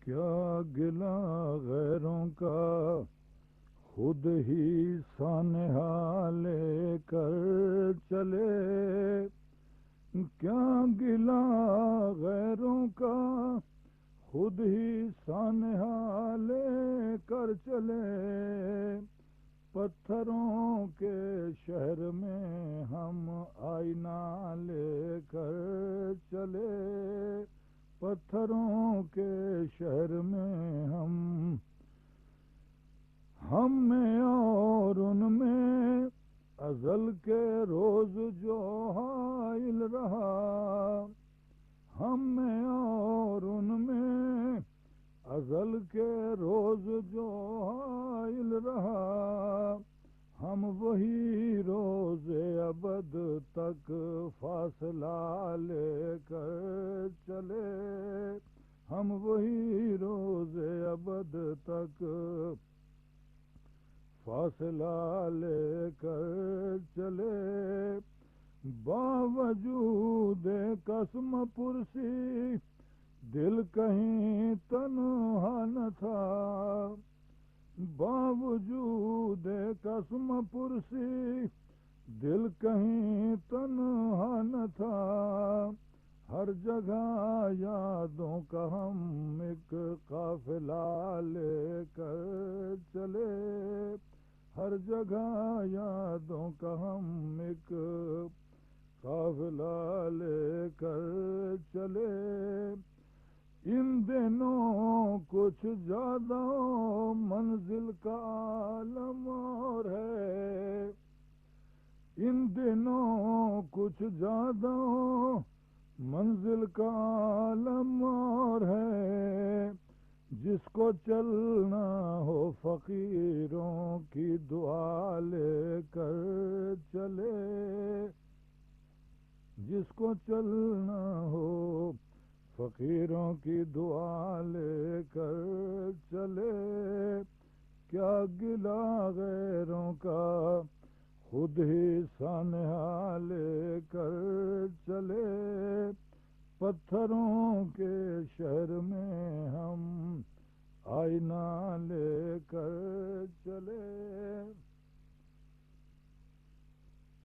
کیا گلہ غیروں کا خود ہی سانحہ لے کر چلے. کیا گلہ غیروں کا خود ہی سانحہ لے کر چلے. پتھروں کے شہر میں ہم آئینہ لے کر چلے. پتھروں کے شہر میں ہم میں اور ان میں ازل کے روز جو حائل رہا. ہم میں اور ان میں ازل کے روز جو حائل رہا. ہم وہی روز ابد تک فاصلہ لے کر چلے. ہم وہی روز ابد تک فاصلہ لے کر چلے. باوجود قسم پرسی دل کہیں تنہا نہ تھا. باوجود قسم پرسی دل کہیں تنہا نہ تھا. ہر جگہ یادوں کا ہم ایک قافلہ لے کر چلے. ہر جگہ یادوں کا ہم ایک قافلہ لے کر چلے. ان دنوں کچھ زیادہ منزل کا عالم اور ہے. ان دنوں کچھ زیادہ منزل کا عالم اور ہے. جس کو چلنا ہو فقیروں کی دعا لے کر چلے. جس کو چلنا ہو فقیروں کی دعا لے کر چلے. کیا گلہ غیروں کا خود ہی سانحہ لے کر چلے. پتھروں کے شہر میں ہم آئینہ لے کر چلے.